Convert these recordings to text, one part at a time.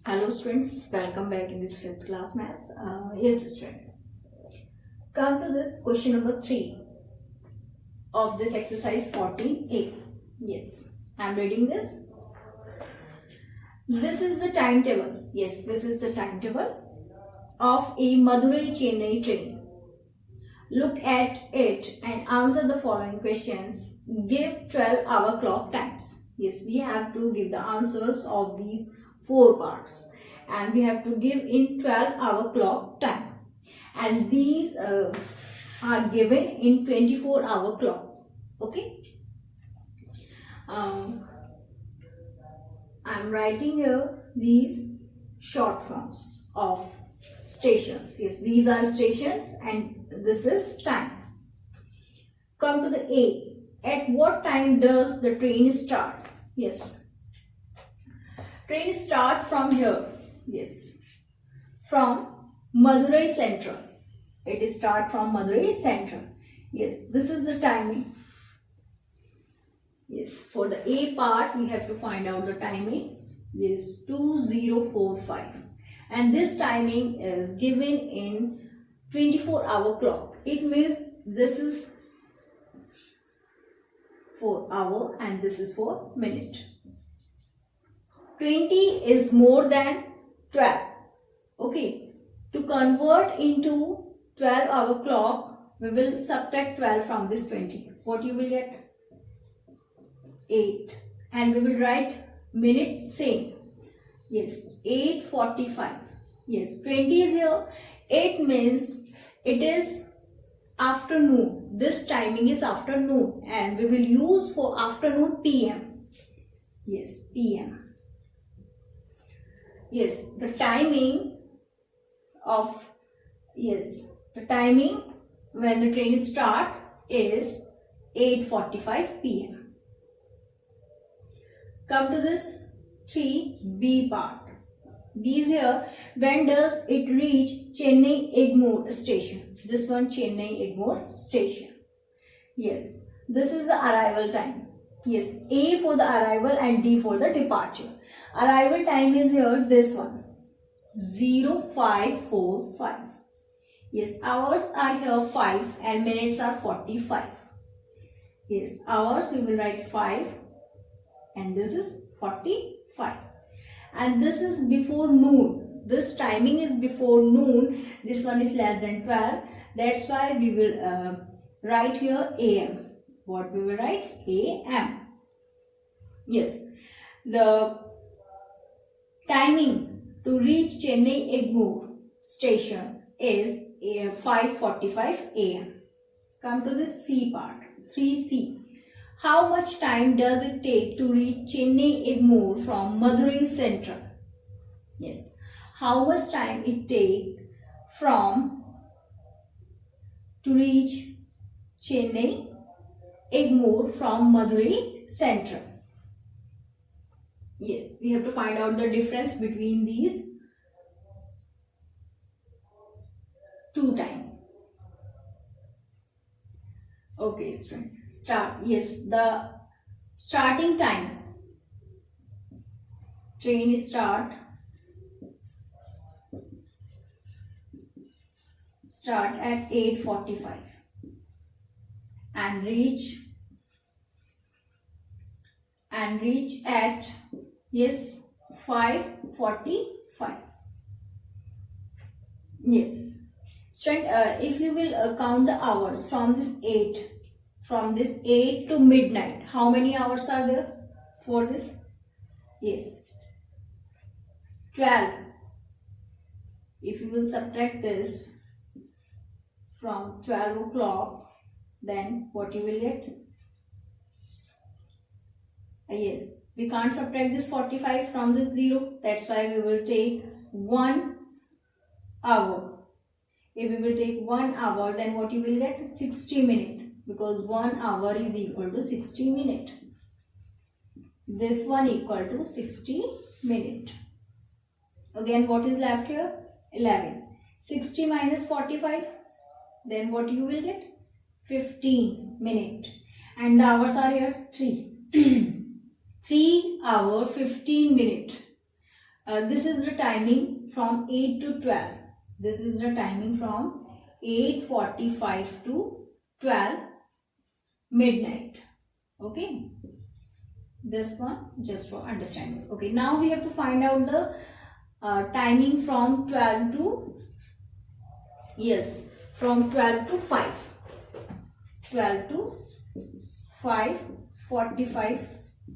Hello students, welcome back in this 5th class maths. Yes student, come to this question number 3 of this exercise 14a. Yes, I am reading this. This is the timetable. Yes, this is the timetable of a Madurai Chennai train. Look at it and answer the following questions. Give 12-hour clock times. Yes, we have to give the answers of these 4 parts and we have to give in 12-hour clock time, and these are given in 24-hour clock. Okay, I'm writing here these short forms of stations. Yes, these are stations and this is time. Come to the A. At what time does the train start? Yes, train start from here. Yes, from Madurai Central. It is start from Madurai Central. Yes, this is the timing. Yes, for the A part we have to find out the timing. Yes, 2045, and this timing is given in 24-hour clock. It means this is for hour and this is for minute. 20 is more than 12. Okay, to convert into 12-hour clock, we will subtract 12 from this 20. What you will get? 8. And we will write minute same. Yes, 8:45. Yes, 20 is here. 8 means it is afternoon. This timing is afternoon and we will use for afternoon PM. Yes, PM. Yes, the timing of, yes, the timing when the train start is 8:45 PM. Come to this 3B part. B is here. When does it reach Chennai Egmore station? This one, Chennai Egmore station. Yes, this is the arrival time. Yes, A for the arrival and D for the departure. Arrival time is here, this one, 0545. Yes, hours are here 5 and minutes are 45. Yes, hours we will write 5 and this is 45. And this is before noon. This timing is before noon. This one is less than 12. That's why we will write here AM. What we will write? AM. Yes, the timing to reach Chennai Egmore station is 5:45 AM. Come to the C part, 3C. How much time does it take to reach Chennai Egmore from Madurai Central? Yes, how much time it take to reach Chennai Egmore from Madurai Central? Yes, we have to find out the difference between these two times. Okay, student, start. Yes, the starting time. Train start at 8:45 and reach at, yes, 5:45. Yes, student, if you will count the hours from this 8 to midnight, how many hours are there for this? Yes, 12. If you will subtract this from 12 o'clock, then what you will get? Yes, we can't subtract this 45 from this 0. That's why we will take 1 hour. If we will take 1 hour, then what you will get? 60 minutes, because 1 hour is equal to 60 minutes. This one equal to 60 minutes. Again, what is left here? 11. 60 minus 45, then what you will get? 15 minutes. And the hours are here 3. 3 hour 15 minutes. this is the timing from 8 to 12. This is the timing from 8:45 to 12 midnight. Okay, this one just for understanding. Okay, now we have to find out the timing from 12 to, yes, from 12 to 5. 12 to 5:45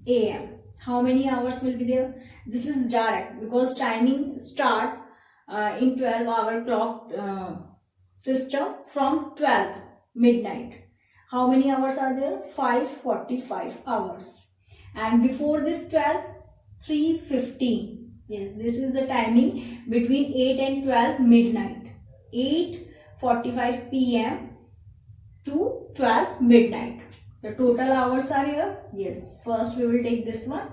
a.m. How many hours will be there? This is direct because timing start in 12-hour clock system from 12 midnight. How many hours are there? 5:45 hours. And before this 12, 3:15. Yes, this is the timing between 8 and 12 midnight. 8:45 p.m. to 12 midnight. The total hours are here. Yes, first we will take this one.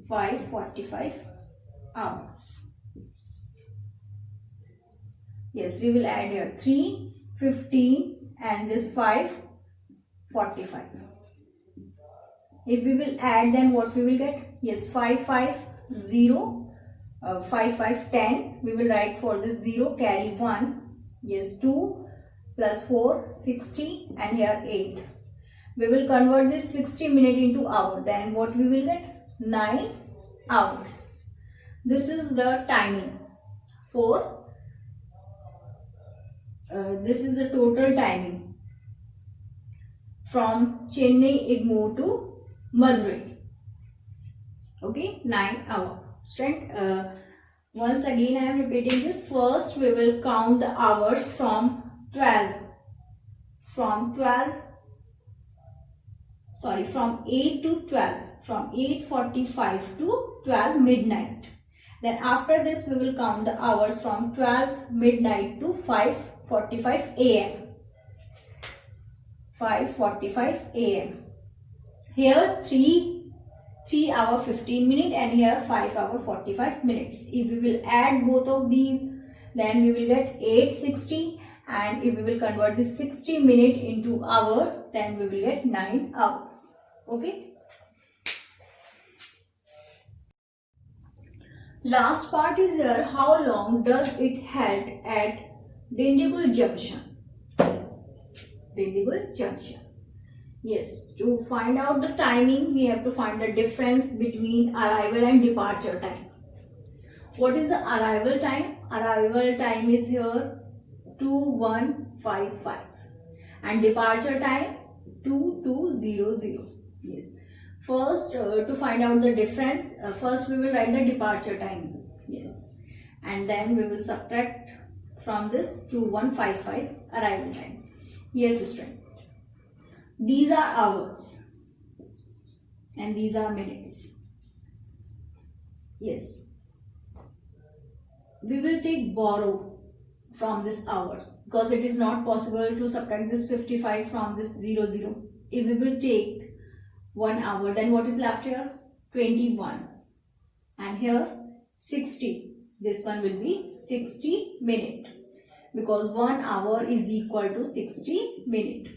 5:45 hours. Yes, we will add here 3, 15 and this 5:45. If we will add, then what we will get? Yes, 5, 5, 0, 5, 5, 10. We will write for this 0, carry 1. Yes, 2 plus 4, 60 and here 8. We will convert this 60 minute into hour. Then what we will get? 9 hours. This is the timing for this is the total timing from Chennai Egmore to Madurai. Okay, 9 hours. Student, once again I am repeating this. First we will count the hours from 8 to 12, from 8:45 to 12 midnight. Then after this we will count the hours from 12 midnight to 5:45 a.m. 5:45 a.m. Here 3 hour 15 minute and here 5 hour 45 minutes. If we will add both of these, then we will get 860, and if we will convert this 60 minute into hour, then we will get 9 hours. Okay. Last part is here. How long does it held at Dindigul Junction? Yes, Dindigul Junction. Yes, to find out the timing, we have to find the difference between arrival and departure time. What is the arrival time? Arrival time is here 2155 and departure time 2200. Yes. First, to find out the difference, first we will write the departure time. Yes. And then we will subtract from this 2155 arrival time. Yes, student. These are hours and these are minutes. Yes. We will take borrow from this hours because it is not possible to subtract this 55 from this 00. If we will take 1 hour, then what is left here? 21 and here 60. This one will be 60 minute because 1 hour is equal to 60 minute.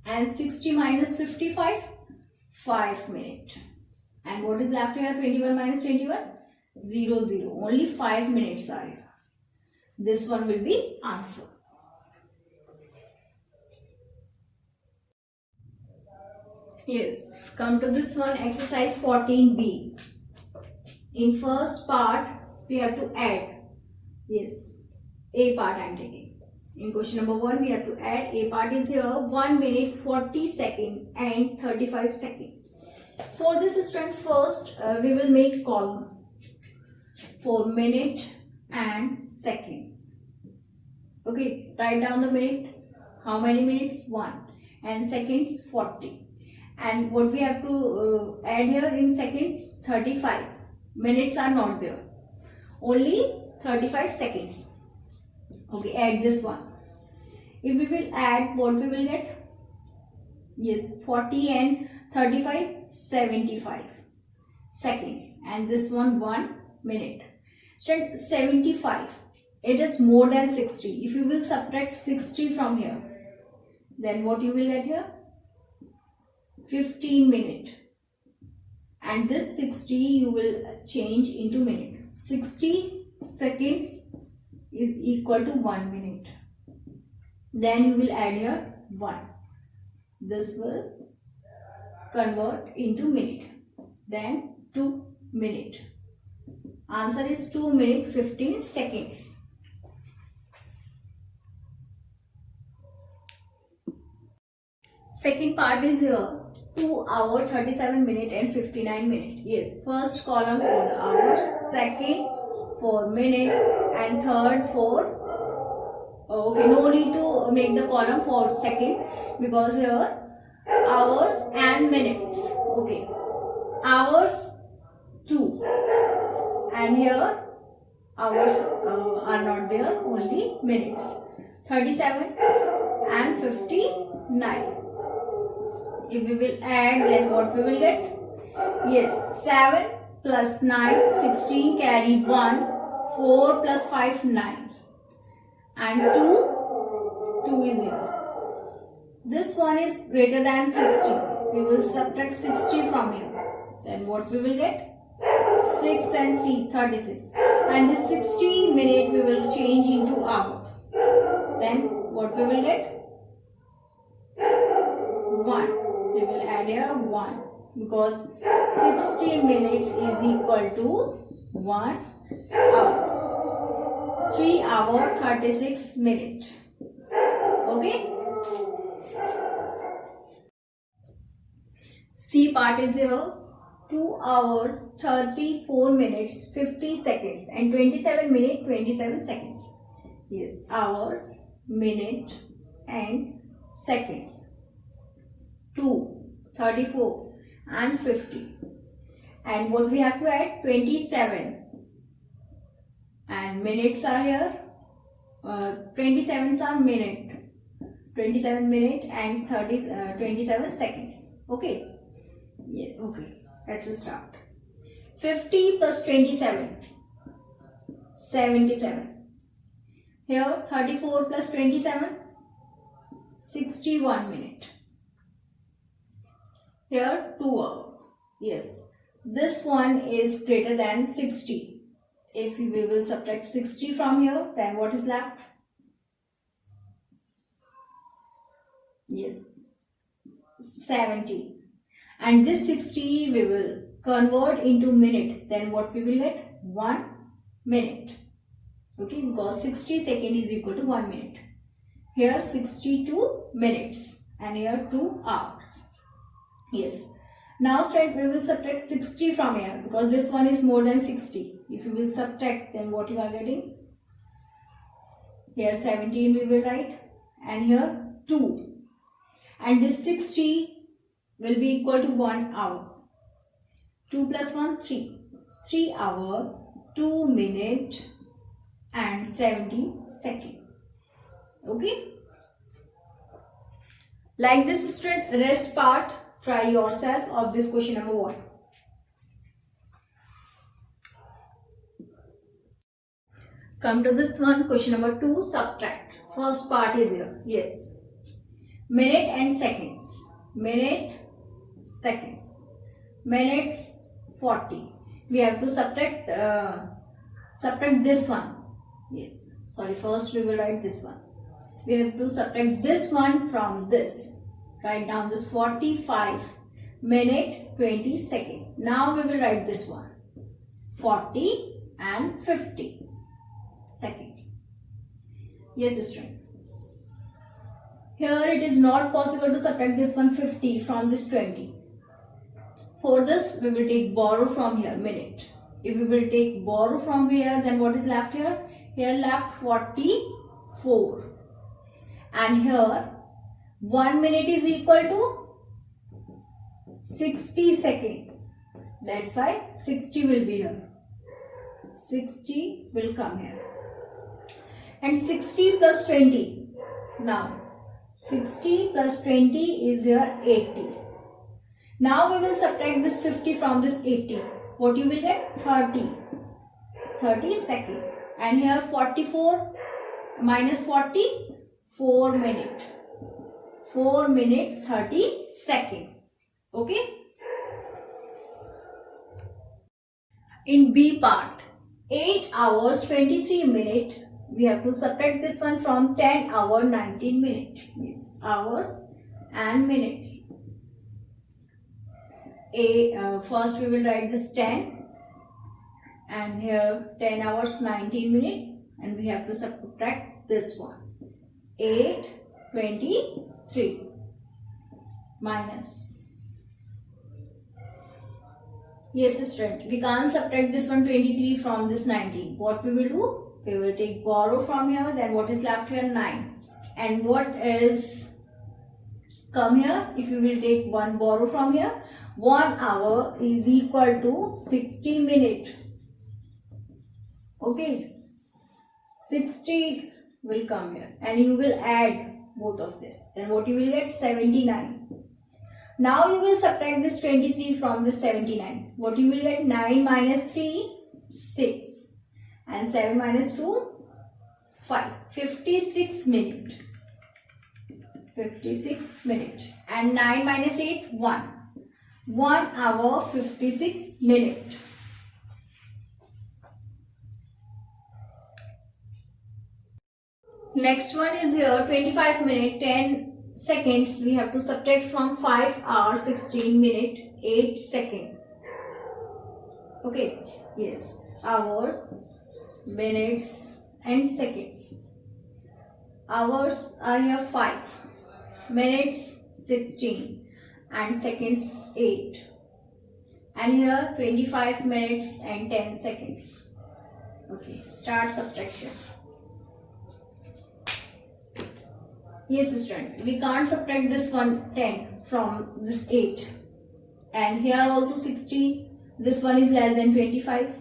And 60 minus 55, 5 minute. And what is left here? 21 minus 21, 00. Only 5 minutes are here. This one will be answer. Yes, come to this one, exercise 14b. In first part, we have to add. Yes, A part I am taking. In question number 1, we have to add. A part is here 1 minute 40 seconds and 35 seconds. For this student, first we will make column for minute and second. Okay, write down the minute. How many minutes? 1. And seconds 40. And what we have to add here in seconds? 35. Minutes are not there. Only 35 seconds. Okay, add this one. If we will add, what we will get? Yes, 40 and 35, 75 seconds. And this one, 1 minute. So 75, it is more than 60. If you will subtract 60 from here, then what you will get here? 15 minute. and this 60 you will change into minute. 60 seconds is equal to 1 minute. Then you will add here 1. This will convert into minute. Then 2 minute. Answer is 2 minute 15 seconds. Second part is here 2 hour 37 minute and 59 minute. Yes, first column for the hours, second for minute, and third for okay, no need to make the column for second because here hours and minutes. Okay, hours 2 and here hours are not there, only minutes. 37 and 59. If we will add, then what we will get? Yes, 7 plus 9, 16, carry 1, 4 plus 5, 9. And 2 is here. This one is greater than 60. We will subtract 60 from here. Then what we will get? 6 and 3, 36. And this 60 minute we will change into hour. Then what we will get? 1. We will add here 1 because 60 minute is equal to 1 hour. 3 hour 36 minute. Okay. C part is here 2 hours 34 minutes 50 seconds and 27 minute 27 seconds. Yes, hours, minute and seconds. 2, 34 and 50. And what we have to add? 27. And minutes are here. 27s are minute. 27 minute and 27 seconds. Okay. Yeah, okay. Let's start. 50 plus 27. 77. Here 34 plus 27. 61 minute. Here 2 hours. Yes, this one is greater than 60. If we will subtract 60 from here, then what is left? Yes, 70. And this 60 we will convert into minute. Then what we will get? 1 minute. Okay, because 60 seconds is equal to 1 minute. Here 62 minutes and here 2 hours. Yes. Now straight we will subtract 60 from here because this one is more than 60. If you will subtract, then what you are getting? Here 17 we will write and here 2. And this 60 will be equal to 1 hour. 2 plus 1, 3. 3 hour, 2 minute and 17 second. Okay. Like this straight rest part. Try yourself of this question number 1. Come to this one, question number 2, subtract. First part is here. Yes. Minute and seconds. Minute, seconds. Minutes, 40. We have to subtract this one. Yes. Sorry, first we will write this one. We have to subtract this one from this. Write down this 45 minute 20 second. Now we will write this one 40 and 50 seconds. Yes, student. Here it is not possible to subtract this 150 from this 20. For this we will take borrow from here minute. If we will take borrow from here, then what is left here? Here left 44 and here 1 minute is equal to 60 seconds. That's why 60 will be here. 60 will come here. And 60 plus 20. Now 60 plus 20 is here 80. Now we will subtract this 50 from this 80. What you will get? 30. 30 seconds. And here 44 minus 40, 4 minute. 4 minute 30 second. Okay. In B part, 8 hours 23 minutes, we have to subtract this one from 10 hour 19 minutes. Means hours and minutes. First we will write this 10 and here 10 hours 19 minutes, and we have to subtract this one 8:23 minus. Yes student, we can't subtract this 123 from this 19. What we will do? We will take borrow from here, then what is left here? 9. And what is come here? If you will take 1 borrow from here, 1 hour is equal to 60 minutes. Okay, 60 will come here and you will add both of this. Then what you will get? 79. Now you will subtract this 23 from this 79. What you will get? 9 minus 3, 6. And 7 minus 2, 5. 56 minutes. 56 minutes. And 9 minus 8, 1. 1 hour 56 minutes. Next one is here 25 minutes 10 seconds. We have to subtract from 5 hours 16 minutes 8 seconds. Okay, yes, hours, minutes and seconds. Hours are here 5, minutes 16 and seconds 8, and here 25 minutes and 10 seconds. Okay, start subtraction. Yes student, we can't subtract this one 10 from this 8, and here also 16. This one is less than 25.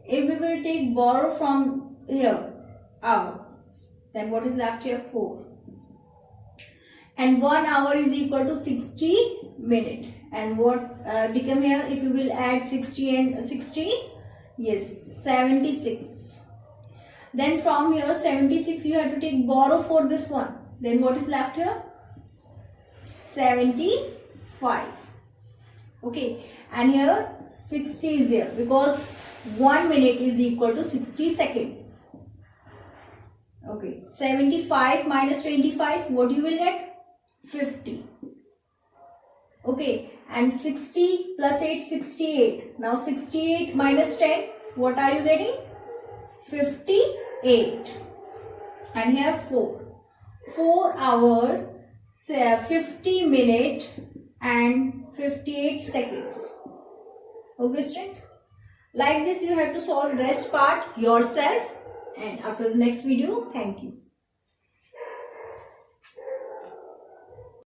If we will take borrow from here hour, then what is left here? 4. And 1 hour is equal to 60 minutes. And what become here? If you will add 60 and 60, yes, 76. Then from here 76 you have to take borrow for this one. Then what is left here? 75. Okay, and here 60 is here because 1 minute is equal to 60 seconds. Okay, 75 minus 25, what you will get? 50. Okay, and 60 plus 8, 68. Now 68 minus 10, what are you getting? 58. And here 4. 4 hours, 50 minutes and 58 seconds. Okay student? Like this you have to solve rest part yourself, and after the next video, thank you.